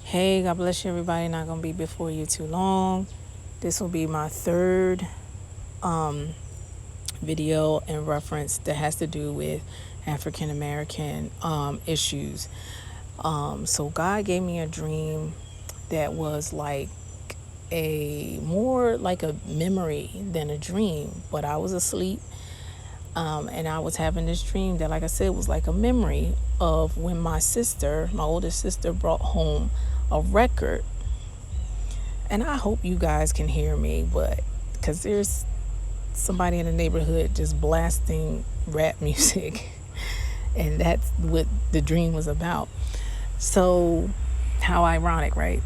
Hey, God bless you, everybody. Not going to be before you too long. This will be my third video in reference that has to do with African American issues. So God gave me a dream that was like more like a memory than a dream, but I was asleep. And I was having this dream that, like I said, was like a memory of when my oldest sister, brought home a record. And I hope you guys can hear me, but because there's somebody in the neighborhood just blasting rap music, and that's what the dream was about. So, how ironic, right?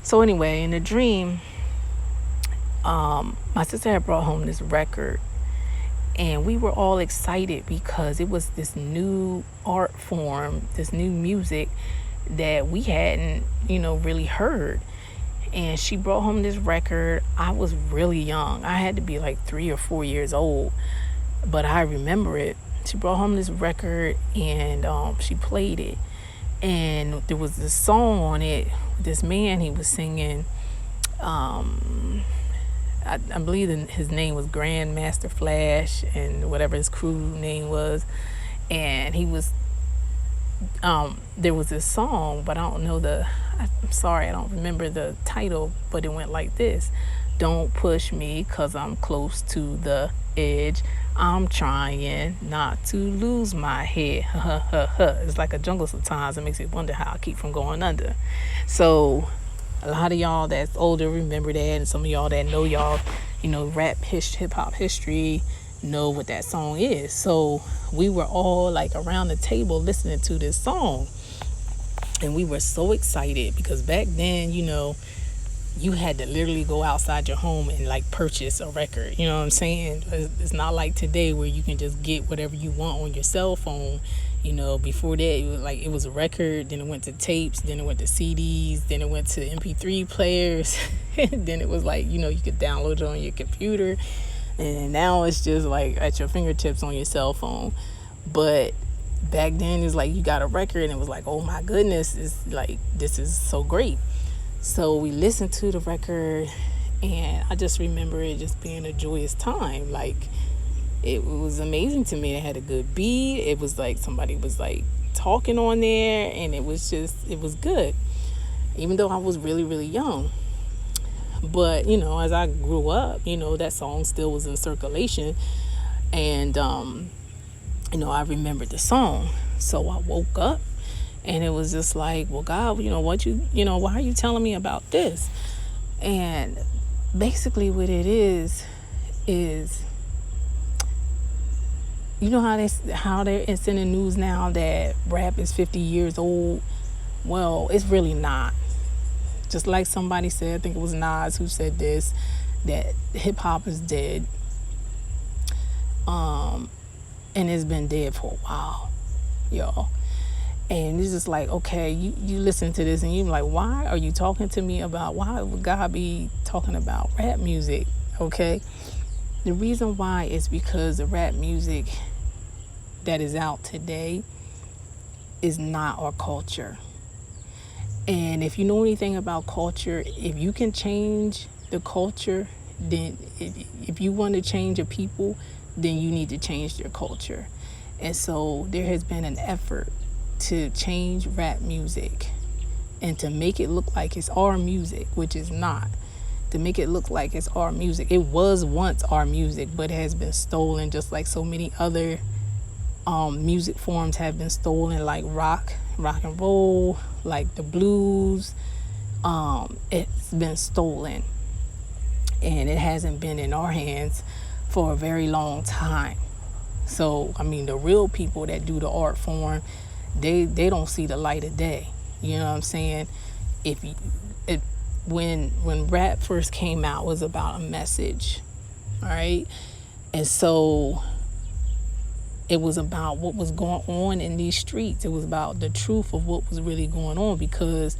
So, anyway, in the dream, my sister had brought home this record. And we were all excited because it was this new art form, this new music that we hadn't, really heard. And she brought home this record. I was really young. I had to be like 3 or 4 years old, but I remember it. She brought home this record and she played it. And there was this song on it. This man, he was singing. I believe his name was Grandmaster Flash and whatever his crew name was. And he was, there was this song, but I don't know I'm sorry, I don't remember the title, but it went like this. Don't push me 'cause I'm close to the edge. I'm trying not to lose my head. It's like a jungle sometimes. It makes you wonder how I keep from going under. So a lot of y'all that's older remember that, and some of y'all that know hip hop history know what that song is. So we were all like around the table listening to this song, and we were so excited because back then, you had to literally go outside your home and like purchase a record. You know what I'm saying? It's not like today where you can just get whatever you want on your cell phone. Before that, it was a record, then it went to tapes, then it went to CDs, then it went to MP3 players, then it was like, you could download it on your computer, and now it's just like at your fingertips on your cell phone. But back then, it's like you got a record, and it was like, oh my goodness, it's like, this is so great. So we listened to the record, and I just remember it just being a joyous time. Like, it was amazing to me. It had a good beat. It was like somebody was like talking on there, and it was good, even though I was really, really young. But, as I grew up, that song still was in circulation, and, I remembered the song. So I woke up, and it was just like, well, God, why are you telling me about this? And basically what it is, how it's in the news now that rap is 50 years old. Well, it's really not. Just like somebody said, I think it was Nas who said this, that hip hop is dead. And it's been dead for a while, y'all. And it's just like, okay, you listen to this and you're like, why are you talking to me about, why would God be talking about rap music? Okay. The reason why is because the rap music that is out today is not our culture. And if you know anything about culture, if you can change the culture, then if you want to change a people, then you need to change their culture. And so there has been an effort to change rap music and to make it look like it's our music, which is not. To make it look like it's our music. It was once our music, but it has been stolen, just like so many other music forms have been stolen, like rock and roll, like the blues. It's been stolen, and it hasn't been in our hands for a very long time. So, the real people that do the art form, they don't see the light of day. You know what I'm saying? When rap first came out, it was about a message, all right? And so it was about what was going on in these streets. It was about the truth of what was really going on, because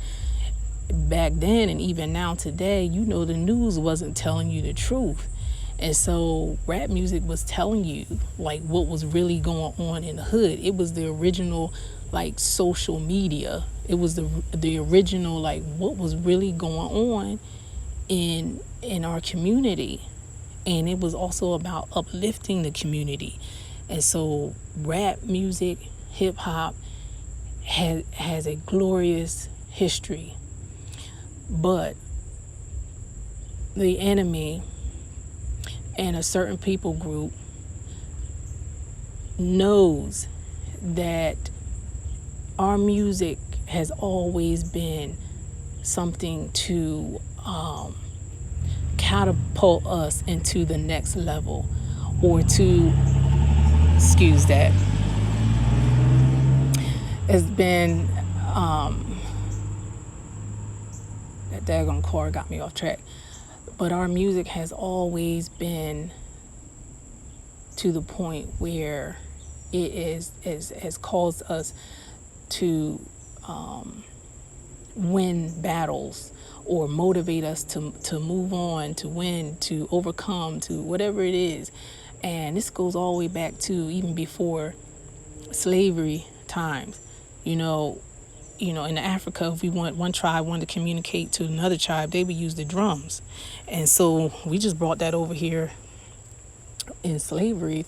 back then and even now today, the news wasn't telling you the truth. And so rap music was telling you like what was really going on in the hood. It was the original like social media. It was the original, like, what was really going on in our community. And it was also about uplifting the community. And so rap music, hip hop has a glorious history. But the enemy and a certain people group knows that our music has always been something to catapult us into the next level, or to, excuse that, has been, that daggone car got me off track. But our music has always been to the point where it has caused us to win battles, or motivate us to move on, to win, to overcome, to whatever it is. And this goes all the way back to even before slavery times. You know, in Africa, if we want, one tribe wanted to communicate to another tribe, they would use the drums. And so we just brought that over here in slavery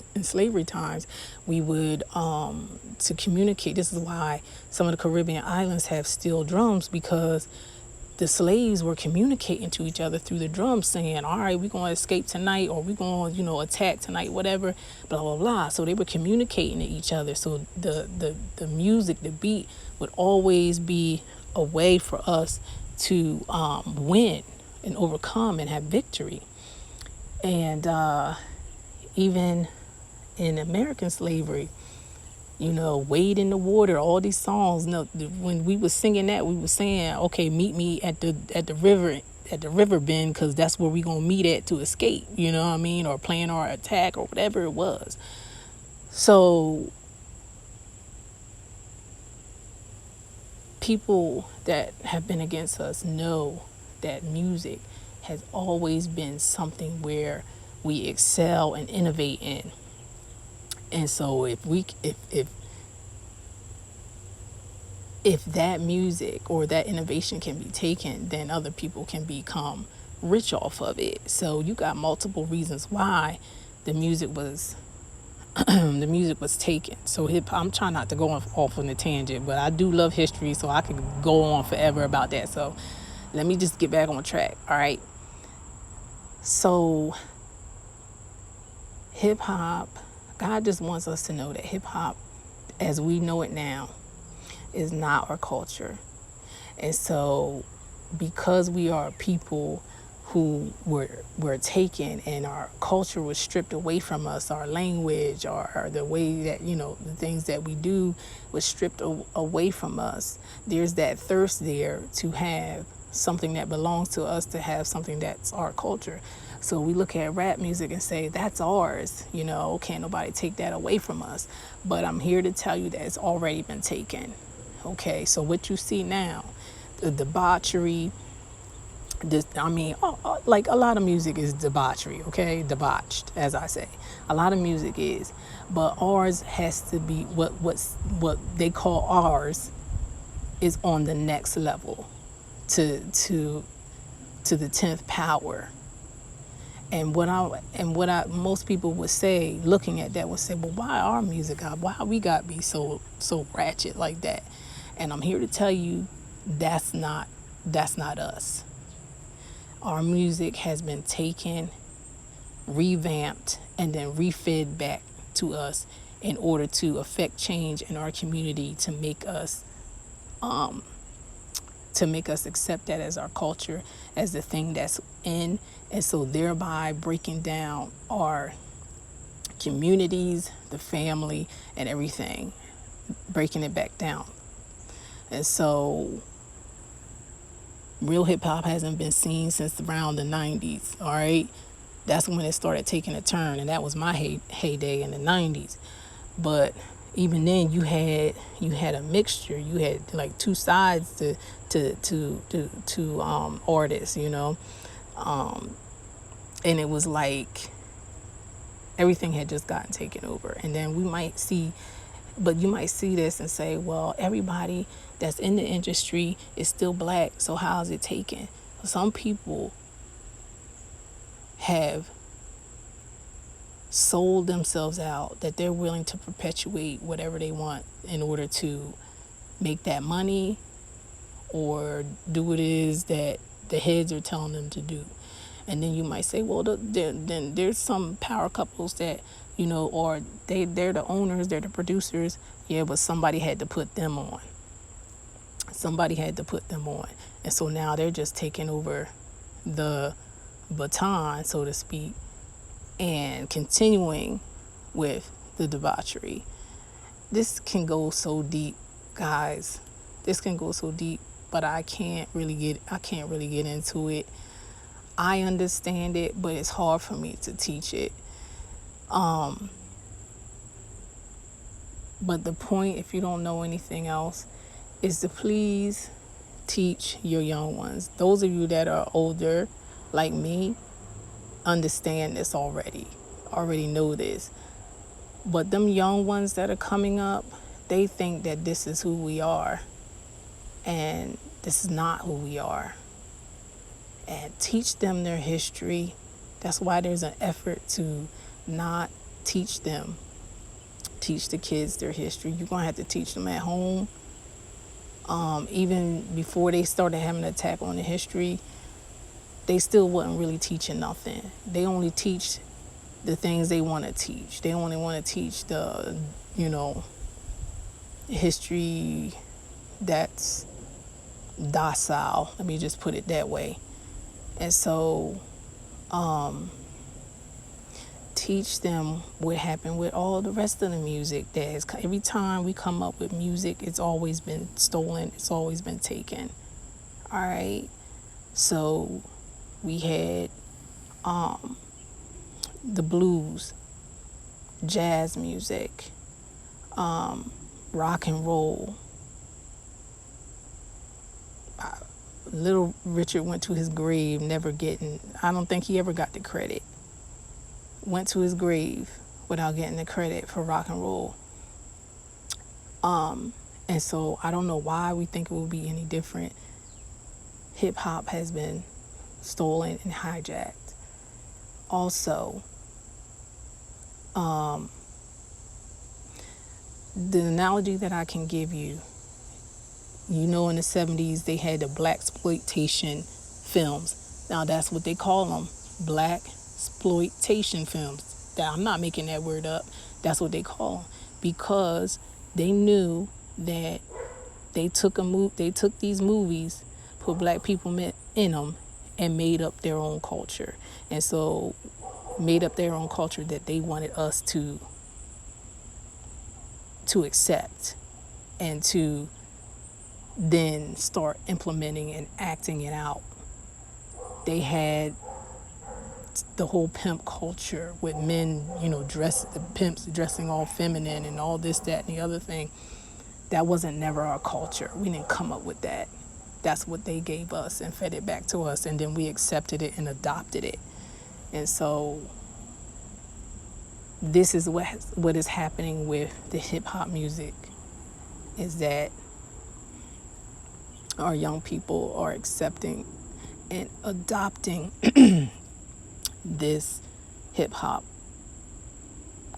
times. We would, to communicate. This is why some of the Caribbean islands have steel drums, because the slaves were communicating to each other through the drums, saying, all right, we're going to escape tonight, or we're going to, attack tonight, whatever, blah, blah, blah. So they were communicating to each other. So the music, the beat would always be a way for us to win and overcome and have victory. And even in American slavery, Wade in the Water, all these songs. When we was singing that, we was saying, okay, meet me at the river bend, because that's where we gonna meet at to escape. You know what I mean? Or plan our attack, or whatever it was. So people that have been against us know that music has always been something where we excel and innovate in. And so if that music or that innovation can be taken, then other people can become rich off of it. So you got multiple reasons why the music was the music was taken. So I'm trying not to go off on a tangent, but I do love history, so I could go on forever about that. So let me just get back on track. All right. So hip hop, God just wants us to know that hip hop, as we know it now, is not our culture. And so because we are people who were taken, and our culture was stripped away from us, our language, or the way that, the things that we do was stripped away from us, there's that thirst there to have something that belongs to us, to have something that's our culture. So we look at rap music and say, that's ours, can't nobody take that away from us. But I'm here to tell you that it's already been taken. Okay, so what you see now, the debauchery, like a lot of music is debauchery, okay? Debauched, as I say. A lot of music is. But ours has to be, what they call ours is on the next level, to the 10th power. And what most people would say, looking at that, would say, well, why our music, why we got to be so ratchet like that? And I'm here to tell you, that's not us. Our music has been taken, revamped, and then refed back to us in order to affect change in our community, to make us accept that as our culture, as the thing that's in, and so thereby breaking down our communities, the family, and everything, breaking it back down. And so real hip hop hasn't been seen since around the 90s, all right? That's when it started taking a turn, and that was my heyday in the 90s. But even then, you had a mixture. You had like two sides to artists, and it was like everything had just gotten taken over. And then we might see But you might see this and say, well, everybody that's in the industry is still black, so how is it taken? Some people have sold themselves out that they're willing to perpetuate whatever they want in order to make that money or do what it is that the heads are telling them to do. And then you might say, well, then there's some power couples that, or they're the owners, they're the producers. Yeah, but somebody had to put them on. Somebody had to put them on. And so now they're just taking over the baton, so to speak, and continuing with the debauchery. This can go so deep, guys. This can go so deep, but I can't really get into it. I understand it, but it's hard for me to teach it. But the point, if you don't know anything else, is to please teach your young ones. Those of you that are older, like me, understand this already know this. But them young ones that are coming up, they think that this is who we are. And this is not who we are. And teach them their history. That's why there's an effort to not teach them. Teach the kids their history. You're going to have to teach them at home. Even before they started having an attack on the history, they still wasn't really teaching nothing. They only teach the things they want to teach. They only want to teach the, history that's docile. Let me just put it that way. And so, teach them what happened with all the rest of the music that has. Every time we come up with music, it's always been stolen. It's always been taken. All right. So we had the blues, jazz music, rock and roll. Little Richard went to his grave I don't think he ever got the credit. Went to his grave without getting the credit for rock and roll. And so I don't know why we think it will be any different. Hip hop has been stolen and hijacked. Also, the analogy that I can give you, in the 70s, they had the blaxploitation films. Now that's what they call them, blaxploitation films. I'm not making that word up. That's what they call them, because they knew that they took these movies, put black people in them, and made up their own culture. And so made up their own culture that they wanted us to accept and to then start implementing and acting it out. They had the whole pimp culture with men, the pimps dressing all feminine and all this, that, and the other thing. That wasn't never our culture. We didn't come up with that. That's what they gave us and fed it back to us, and then we accepted it and adopted it. And so this is what is happening with the hip hop music, is that our young people are accepting and adopting this hip hop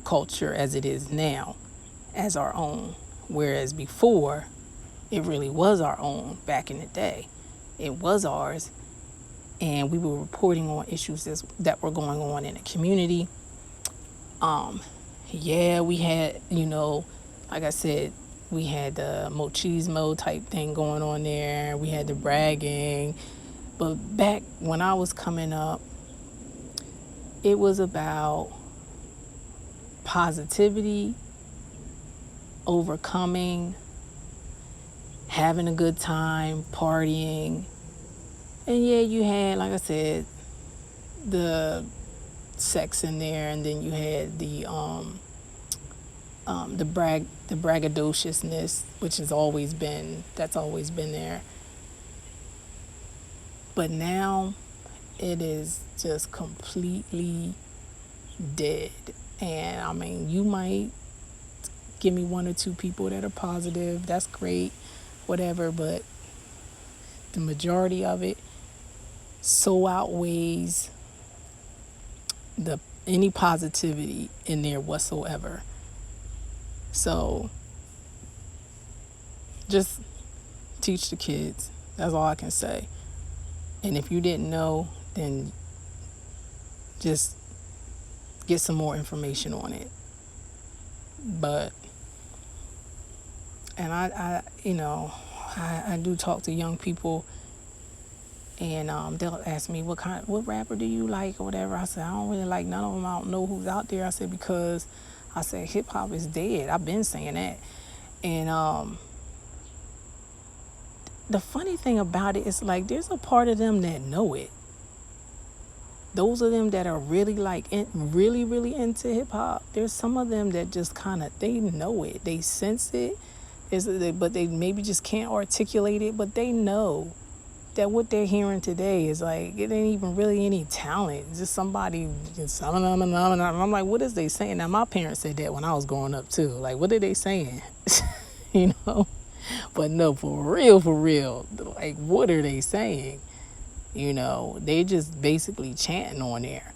culture as it is now as our own, whereas before it really was our own. Back in the day, it was ours, and we were reporting on issues that were going on in the community. We had, like I said, we had the machismo type thing going on there. We had the bragging. But back when I was coming up, it was about positivity, overcoming, having a good time, partying. And yeah, you had, like I said, the sex in there, and then you had the braggadociousness, which has always been there. But now it is just completely dead. And I mean, you might give me one or two people that are positive. That's great, whatever. But the majority of it so outweighs the any positivity in there whatsoever. So just teach the kids. That's all I can say. And if you didn't know, then just get some more information on it. But, and I do talk to young people, and they'll ask me what rapper do you like or whatever. I said, I don't really like none of them. I don't know who's out there. I said, because I said hip hop is dead. I've been saying that. And the funny thing about it is, like, there's a part of them that know it. Those of them that are really really into hip hop, there's some of them that just kind of, they know it, they sense it, but they maybe just can't articulate it, but they know that what they're hearing today is like, it ain't even really any talent. It's just somebody just, I'm like, what is they saying? Now, my parents said that when I was growing up too. Like, what are they saying? you know? But no, for real, like, what are they saying? They just basically chanting on there.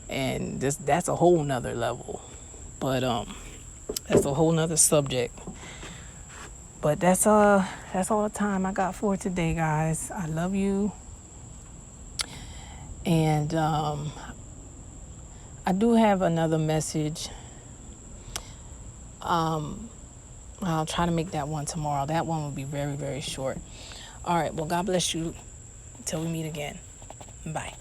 And that's a whole nother level. But that's a whole nother subject. But that's all the time I got for today, guys. I love you. And I do have another message. I'll try to make that one tomorrow. That one will be very, very short. All right. Well, God bless you. Until we meet again. Bye.